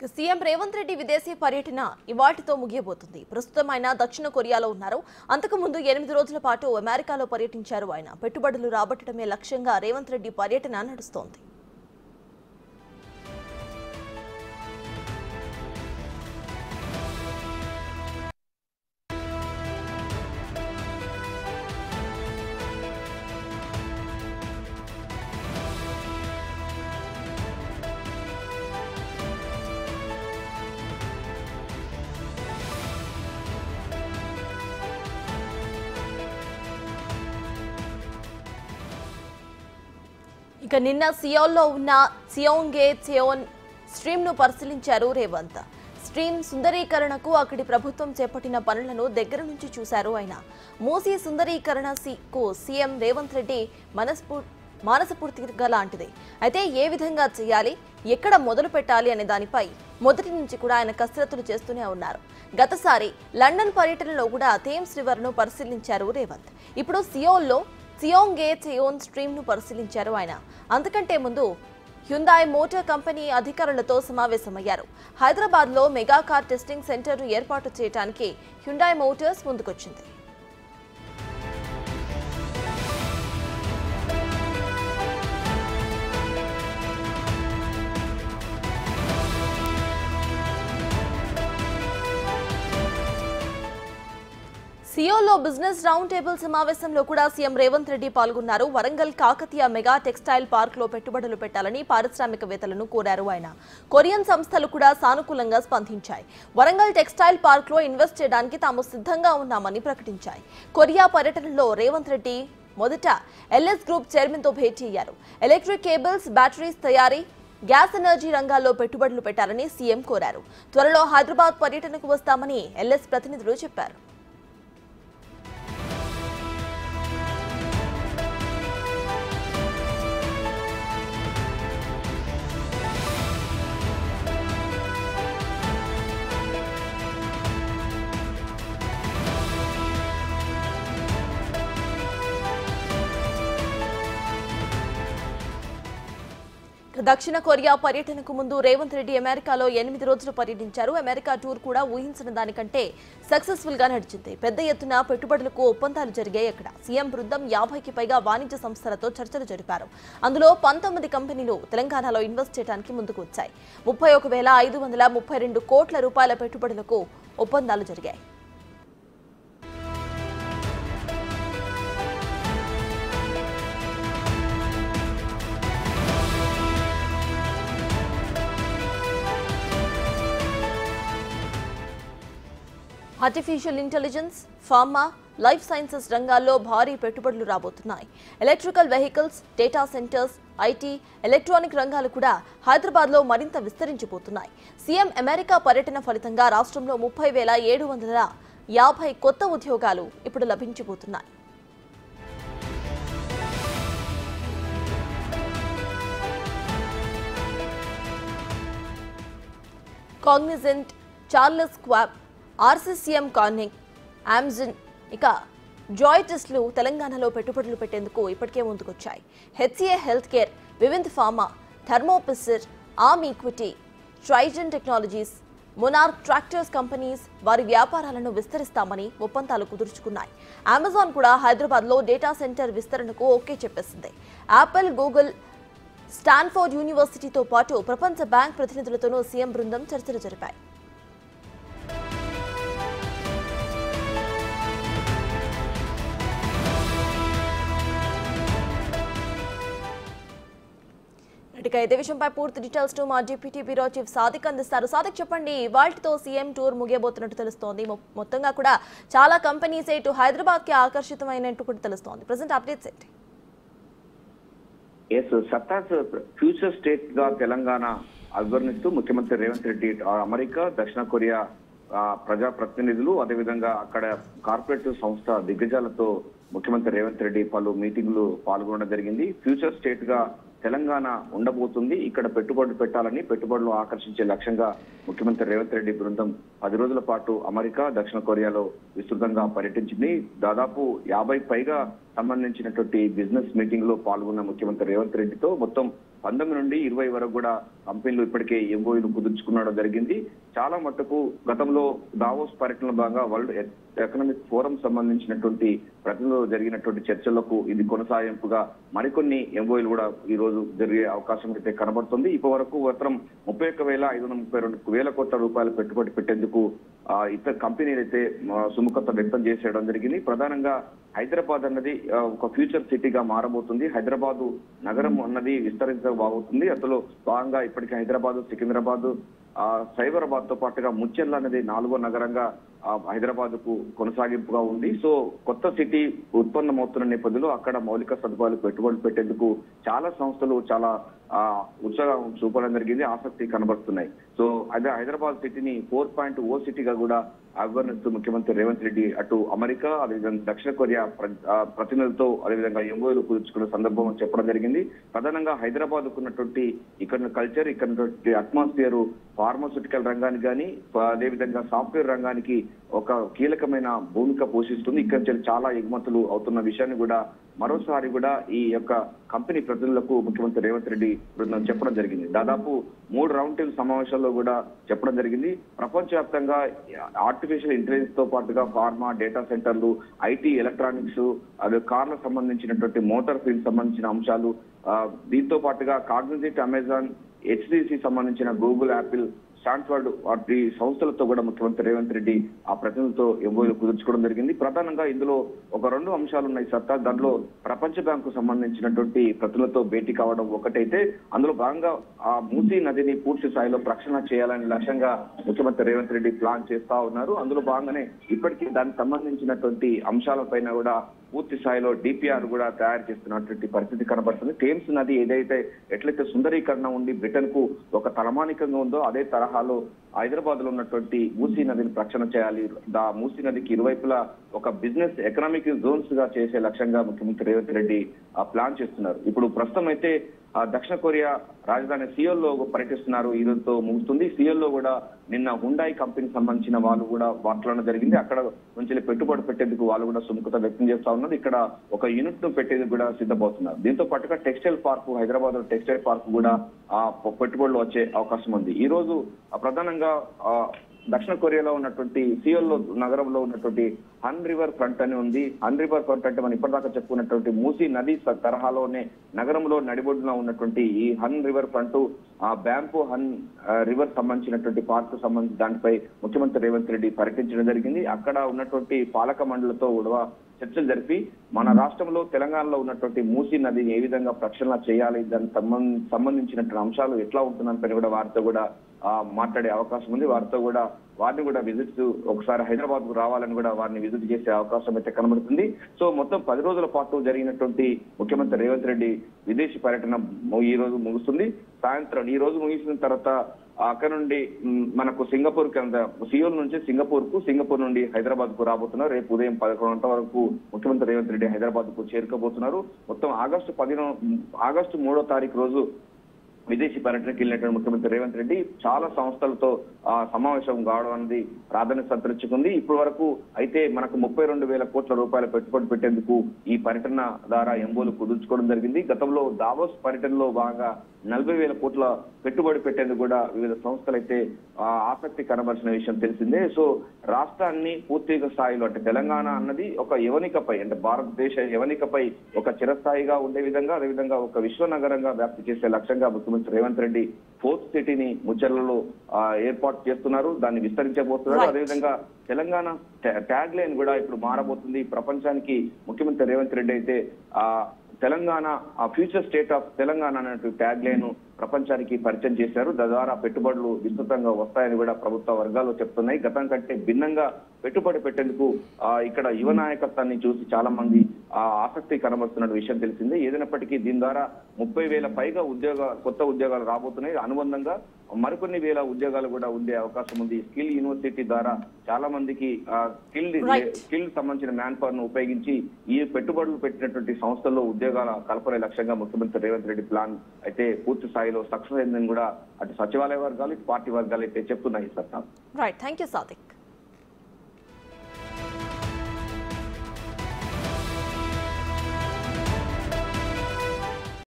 CM Revanth Reddy విదేశీ పర్యటన ఇవాటితో ముగియబోతుంది. ప్రస్తుతం ఆయన దక్షిణ కొరియాలో ఉన్నారు. అంతకుముందు 8 రోజుల పాటు అమెరికాలో పర్యటించారు. ఆయన పెట్టుబడులు రాబట్టడమే లక్ష్యంగా రేవంత్ రెడ్డి పర్యటన నడుస్తోంది. ఇక నిన్న సియోల్లో ఉన్న సియోంగే సియోన్ స్ట్రీమ్ ను పరిశీలించారు రేవంత్. స్ట్రీమ్ సుందరీకరణకు అక్కడి ప్రభుత్వం చేపట్టిన పనులను దగ్గర నుంచి చూశారు. ఆయన మూసీ సుందరీకరణకు సీఎం రేవంత్ రెడ్డి మానసపూర్తిగా లాంటిది. అయితే ఏ విధంగా చేయాలి, ఎక్కడ మొదలు పెట్టాలి అనే దానిపై మొదటి నుంచి కూడా ఆయన కసరత్తులు చేస్తూనే ఉన్నారు. గతసారి లండన్ పర్యటనలో కూడా థేమ్స్ రివర్ ను పరిశీలించారు రేవంత్. ఇప్పుడు సియోల్లో సియోంగే సియోన్ స్ట్రీమ్ ను పరిశీలించారు ఆయన. అంతకంటే ముందు హ్యుందాయ్ మోటార్ కంపెనీ అధికారులతో సమావేశమయ్యారు. హైదరాబాద్ లో మెగా కార్ టెస్టింగ్ సెంటర్ ను ఏర్పాటు చేయడానికి హ్యుందాయ్ మోటార్స్ ముందుకొచ్చింది. సియోలో బిజినెస్ రౌండ్ టేబుల్ సమావేశంలో కూడా సీఎం రేవంత్ రెడ్డి పాల్గొన్నారు. Warangal Kakatiya mega textile park లో పెట్టుబడులు పెట్టాలని పారిశ్రామికవేత్తలను కోరారు ఆయన. కొరియన్ సంస్థలు కూడా సానుకూలంగా స్పందించాయి. వరంగల్ టెక్స్టైల్ పార్క్ లో ఇన్వెస్ట్ చేయడానికి తాము సిద్ధంగా ఉన్నామని ప్రకటించాయి. కొరియా పర్యటనలో రేవంత్ రెడ్డి మొదట ఎల్ఎస్ గ్రూప్ చైర్మన్ తో భేటీ అయ్యారు. ఎలక్ట్రిక్ కేబుల్స్, బ్యాటరీస్ తయారీ, గ్యాస్ ఎనర్జీ రంగాల్లో పెట్టుబడులు పెట్టాలని సీఎం కోరారు. త్వరలో హైదరాబాద్ పర్యటనకు వస్తామని ఎల్ఎస్ ప్రతినిధులు చెప్పారు. దక్షిణ కొరియా పర్యటనకు ముందు రేవంత్ రెడ్డి అమెరికాలో 8 రోజులు పర్యటించారు. అమెరికా టూర్ కూడా ఊహించిన దానికంటే సక్సెస్ఫుల్ గా నడిచింది. పెద్ద ఎత్తున పెట్టుబడులకు ఒప్పందాలు జరిగాయి. అక్కడ సీఎం బృందం 50కి పైగా వాణిజ్య సంస్థలతో చర్చలు జరిపారు. అందులో 19 కంపెనీలు తెలంగాణలో ఇన్వెస్ట్ చేయడానికి ముందుకు వచ్చాయి. 31,532 కోట్ల రూపాయల పెట్టుబడులకు ఒప్పందాలు జరిగాయి. Artificial intelligence, pharma, life sciences రంగాల్లో భారీ పెట్టుబడులు రాబోతున్నాయి. Electrical vehicles, data centres, IT, electronic రంగాలు కూడా హైదరాబాద్లో మరింత విస్తరించిపోతున్నాయి. సీఎం అమెరికా పర్యటన ఫలితంగా రాష్ట్రంలో 30,750 కొత్త ఉద్యోగాలు ఇప్పుడు లభించబోతున్నాయి. Cognizant, Charles Schwab, RCCM Corning, Amazon, ఇక జాయిటస్లు తెలంగాణలో పెట్టుబడులు పెట్టేందుకు ఇప్పటికే ముందుకొచ్చాయి. హెచ్సీఏ హెల్త్ కేర్, వివింద్ pharma, Thermo Fisher, arm equity, Trizen technologies, Monarch tractors companies వారి వ్యాపారాలను విస్తరిస్తామని ఒప్పందాలు కుదుర్చుకున్నాయి. అమెజాన్ కూడా హైదరాబాద్లో డేటా సెంటర్ విస్తరణకు ఓకే చెప్పేసింది. యాపిల్, గూగుల్, స్టాన్ఫోర్డ్ యూనివర్సిటీతో పాటు ప్రపంచ బ్యాంక్ ప్రతినిధులతోనూ సీఎం బృందం చర్చలు జరిపాయి. ఇదే విషయంపై పూర్తి డీటెయిల్స్ టు మా డిప్యూటీ బ్యూరో చీఫ్ సాదిక్ అందిస్తారు. సాదిక్, చెప్పండి, ఇవాల్టితో సీఎం టూర్ ముగియబోతున్నట్టు తెలుస్తోంది. మొత్తంగా కూడా చాలా కంపెనీస్ ఇటు హైదరాబాద్ కి ఆకర్షితమైనట్టు కూడా తెలుస్తోంది. ప్రెసెంట్ అప్డేట్స్ ఏంటి? సత్తాస్ ఫ్యూచర్ స్టేట్ గా తెలంగాణ అభివర్ణిస్తూ ముఖ్యమంత్రి రేవంత్ రెడ్డి అమెరికా, దక్షిణ కొరియా ప్రజాప్రతినిధులు, అదేవిధంగా అక్కడ కార్పొరేట్ సంస్థ దిగ్గజాలతో ముఖ్యమంత్రి రేవంత్ రెడ్డి పలు మీటింగ్లు పాల్గొనడం జరిగింది. ఫ్యూచర్ స్టేట్ గా తెలంగాణ ఉండబోతుంది. ఇక్కడ పెట్టుబడులు పెట్టాలని, పెట్టుబడులు ఆకర్షించే లక్ష్యంగా ముఖ్యమంత్రి రేవంత్ రెడ్డి బృందం 10 రోజుల పాటు అమెరికా, దక్షిణ కొరియాలో విస్తృతంగా పర్యటించింది. దాదాపు 50 పైగా సంబంధించినటువంటి బిజినెస్ మీటింగ్ లో పాల్గొన్న ముఖ్యమంత్రి రేవంత్ రెడ్డితో మొత్తం 19 నుండి 20 వరకు కూడా కంపెనీలు ఇప్పటికే ఎంఓయూలు కుదుర్చుకునడం జరిగింది. చాలా మట్టుకు గతంలో దావోస్ పర్యటనలో భాగంగా వరల్డ్ ఎకనామిక్ ఫోరం సంబంధించినటువంటి ప్రతినిధులు జరిగినటువంటి చర్చలకు ఇది కొనసాగింపుగా మరికొన్ని ఎంఓయూలు కూడా ఈ రోజు జరిగే అవకాశం అయితే కనబడుతుంది. ఇప్పటి వరకు మాత్రం 31,532 కోట్ల రూపాయలు పెట్టుబడి పెట్టేందుకు ఇతర కంపెనీలు అయితే సుముఖత వ్యక్తం చేసేయడం జరిగింది. ప్రధానంగా హైదరాబాద్ అన్నది ఒక ఫ్యూచర్ సిటీగా మారబోతుంది. హైదరాబాద్ నగరం అన్నది విస్తరించబోతుంది. అందులో భాగంగా ఇప్పటికీ హైదరాబాద్, సికింద్రాబాద్, సైబరాబాద్ తో పాటుగా ముచ్చెర్ల అనేది 4వ నగరంగా హైదరాబాద్ కు కొనసాగింపుగా ఉంది. సో కొత్త సిటీ ఉత్పన్నమవుతున్న నేపథ్యంలో అక్కడ మౌలిక సదుపాయాలు పెట్టుబడులు పెట్టేందుకు చాలా సంస్థలు చాలా ఉత్సాహం చూపడం జరిగింది, ఆసక్తి కనబడుతున్నాయి. సో అదే హైదరాబాద్ సిటీని 4.0 సిటీగా కూడా అభివర్ణిస్తూ ముఖ్యమంత్రి రేవంత్ రెడ్డి అటు అమెరికా, అదేవిధంగా దక్షిణ కొరియా ప్రతినిధులతో అదేవిధంగా ఎంఓయూలు కుదుర్చుకున్న సందర్భం చెప్పడం జరిగింది. ప్రధానంగా హైదరాబాద్ ఉన్నటువంటి ఇక్కడ కల్చర్, ఇక్కడ అట్మాస్ఫియర్ ఫార్మాస్యూటికల్ రంగానికి కానీ అదేవిధంగా సాఫ్ట్వేర్ రంగానికి ఒక కీలకమైన భూమిక పోషిస్తుంది. ఇక్కడ నుంచి చాలా ఎగుమతులు అవుతున్న విషయాన్ని కూడా మరోసారి కూడా ఈ యొక్క కంపెనీ ప్రతినిధులకు ముఖ్యమంత్రి రేవంత్ రెడ్డి బృందం చెప్పడం జరిగింది. దాదాపు 3 రౌండ్ టేబుల్ సమావేశాల్లో కూడా చెప్పడం జరిగింది. ప్రపంచవ్యాప్తంగా ఆర్టిఫిషియల్ ఇంటెలిజెన్స్ తో పాటుగా ఫార్మా, డేటా సెంటర్లు, ఐటీ, ఎలక్ట్రానిక్స్, అదే కార్లకు సంబంధించినటువంటి మోటార్ ఫీల్డ్ సంబంధించిన అంశాలు, దీంతో పాటుగా కాగ్నిజెంట్, అమెజాన్, HDC సంబంధించిన గూగుల్, యాపిల్, స్టాన్ఫర్డ్ వాటి సంస్థలతో కూడా ముఖ్యమంత్రి రేవంత్ రెడ్డి ఆ ప్రతినిధులతో ఎంఓయూలు కుదుర్చుకోవడం జరిగింది. ప్రధానంగా ఇందులో ఒక 2 అంశాలు ఉన్నాయి సత్తా. దానిలో ప్రపంచ బ్యాంకు సంబంధించినటువంటి ప్రతినిధులతో భేటీ కావడం ఒకటైతే, అందులో భాగంగా ఆ మూసీ నదిని పూర్తి స్థాయిలో ప్రక్షాళన చేయాలని లక్ష్యంగా ముఖ్యమంత్రి రేవంత్ రెడ్డి ప్లాన్ చేస్తా ఉన్నారు. అందులో భాగంగానే ఇప్పటికీ దానికి సంబంధించినటువంటి అంశాలపైన కూడా పూర్తి స్థాయిలో డిపిఆర్ కూడా తయారు చేస్తున్నటువంటి పరిస్థితి కనబడుతుంది. థేమ్స్ నది ఏదైతే ఎట్లయితే సుందరీకరణ ఉండి బ్రిటన్ కు ఒక తలమానికంగా ఉందో అదే తరహాలో హైదరాబాద్ లో ఉన్నటువంటి మూసీ నదిని ప్రక్షాళన చేయాలి. మూసీ నదికి ఇరువైపులా ఒక బిజినెస్ ఎకనామిక్ జోన్స్ గా చేసే లక్ష్యంగా ముఖ్యమంత్రి రేవంత్ రెడ్డి ప్లాన్ చేస్తున్నారు. ఇప్పుడు ప్రస్తుతం అయితే దక్షిణ కొరియా రాజధాని సియోల్ లో పర్యటిస్తున్నారు. ఈ రోజుతో ముగుస్తుంది. సియోల్ లో కూడా నిన్న హుండాయ్ కంపెనీకి సంబంధించిన వాళ్ళు కూడా మాట్లాడడం జరిగింది. అక్కడ నుంచి పెట్టుబడి పెట్టేందుకు వాళ్ళు కూడా సుముఖత వ్యక్తం చేస్తా ఉన్నారు. ఇక్కడ ఒక యూనిట్ ను పెట్టేందుకు కూడా సిద్ధమవుతున్నారు. దీంతో పాటుగా టెక్స్టైల్ పార్క్, హైదరాబాద్ లో టెక్స్టైల్ పార్క్ కూడా పెట్టుబడులు వచ్చే అవకాశం ఉంది. ఈ రోజు ప్రధానంగా దక్షిణ కొరియాలో ఉన్నటువంటి సియోల్ లో నగరంలో ఉన్నటువంటి హన్ రివర్ ఫ్రంట్ అని ఉంది. హన్ రివర్ ఫ్రంట్ అంటే మనం ఇప్పటిదాకా చెప్పుకున్నటువంటి మూసీ నది తరహాలోనే నగరంలో నడిబొడ్డున ఉన్నటువంటి ఈ హన్ రివర్ ఫ్రంట్ బ్యాంపు హన్ రివర్ సంబంధించినటువంటి పార్క్ సంబంధించి దానిపై ముఖ్యమంత్రి రేవంత్ రెడ్డి పర్యటించడం జరిగింది. అక్కడ ఉన్నటువంటి పాలక మండలితో కూడా చర్చలు జరిపి మన రాష్ట్రంలో తెలంగాణలో ఉన్నటువంటి మూసీ నదిని ఏ విధంగా ప్రక్షాళన చేయాలి, దానికి సంబంధించినటువంటి అంశాలు ఎట్లా ఉంటుందని కూడా వారితో కూడా మాట్లాడే అవకాశం ఉంది. వారిని కూడా విజిట్ ఒకసారి హైదరాబాద్ కు రావాలని కూడా వారిని విజిట్ చేసే అవకాశం అయితే కనబడుతుంది. సో మొత్తం 10 రోజుల పాటు జరిగినటువంటి ముఖ్యమంత్రి రేవంత్ రెడ్డి విదేశీ పర్యటన ఈ రోజు ముగుస్తుంది. సాయంత్రం ఈ రోజు ముగిసిన తర్వాత అక్కడ నుండి మనకు సింగపూర్ సియోల్ నుంచి సింగపూర్ నుండి హైదరాబాద్ కు రాబోతున్నారు. రేపు ఉదయం 11 గంటల వరకు ముఖ్యమంత్రి రేవంత్ రెడ్డి హైదరాబాద్ కు చేరుకోబోతున్నారు. మొత్తం ఆగస్టు 3వ తారీఖు రోజు విదేశీ పర్యటనకు వెళ్ళినటువంటి ముఖ్యమంత్రి రేవంత్ రెడ్డి చాలా సంస్థలతో సమావేశం కావడం అనేది ప్రాధాన్యత సంతరించుకుంది. ఇప్పటి వరకు అయితే మనకు 32,000 కోట్ల రూపాయల పెట్టుబడి పెట్టేందుకు ఈ పర్యటన ద్వారా ఎంఓలు కుదుర్చుకోవడం జరిగింది. గతంలో దావోస్ పర్యటనలో భాగంగా 40,000 కోట్ల పెట్టుబడి పెట్టేందుకు కూడా వివిధ సంస్థలు అయితే ఆసక్తి కనబరిచిన విషయం తెలిసిందే. సో రాష్ట్రాన్ని పూర్తిగా స్థాయిలో అంటే తెలంగాణ అన్నది ఒక యవనికపై అంటే భారతదేశ యవనికపై ఒక చిరస్థాయిగా ఉండే విధంగా అదేవిధంగా ఒక విశ్వనగరంగా వ్యాప్తి చేసే లక్ష్యంగా ముఖ్యమంత్రి రేవంత్ రెడ్డి 4th సిటీని ముచ్చర్లలో ఏర్పాటు చేస్తున్నారు. దాన్ని విస్తరించబోతున్నారు. అదేవిధంగా తెలంగాణ ట్యాగ్ లైన్ కూడా ఇప్పుడు మారబోతుంది. ప్రపంచానికి ముఖ్యమంత్రి రేవంత్ రెడ్డి అయితే Telangana future state of Telangana అనే ట్యాగ్ లైన్ ప్రపంచానికి పరిచయం చేశారు. తద్వారా పెట్టుబడులు విస్తృతంగా వస్తాయని కూడా ప్రభుత్వ వర్గాలు చెప్తున్నాయి. గతం కంటే భిన్నంగా పెట్టుబడి పెట్టేందుకు ఇక్కడ యువ నాయకత్వాన్ని చూసి చాలా మంది ఆసక్తి కనబడుతున్న విషయం తెలిసిందే. ఏదైనప్పటికీ దీని ద్వారా 30,000 పైగా కొత్త ఉద్యోగాలు రాబోతున్నాయి. అనుబంధంగా మరికొన్ని వేల ఉద్యోగాలు కూడా ఉండే అవకాశం ఉంది. స్కిల్ యూనివర్సిటీ ద్వారా చాలా మందికి స్కిల్ సంబంధించిన మ్యాన్ పవర్ ను ఉపయోగించి ఈ పెట్టుబడులు పెట్టినటువంటి సంస్థల్లో ఉద్యోగాల కల్పనే లక్ష్యంగా ముఖ్యమంత్రి రేవంత్ రెడ్డి ప్లాన్ అయితే పూర్తి స్థాయిలో సక్సెస్ అయిందని కూడా అటు సచివాలయ వర్గాలు ఇటు పార్టీ వర్గాలు అయితే చెప్తున్నాయి. Right, thank you Sadiq.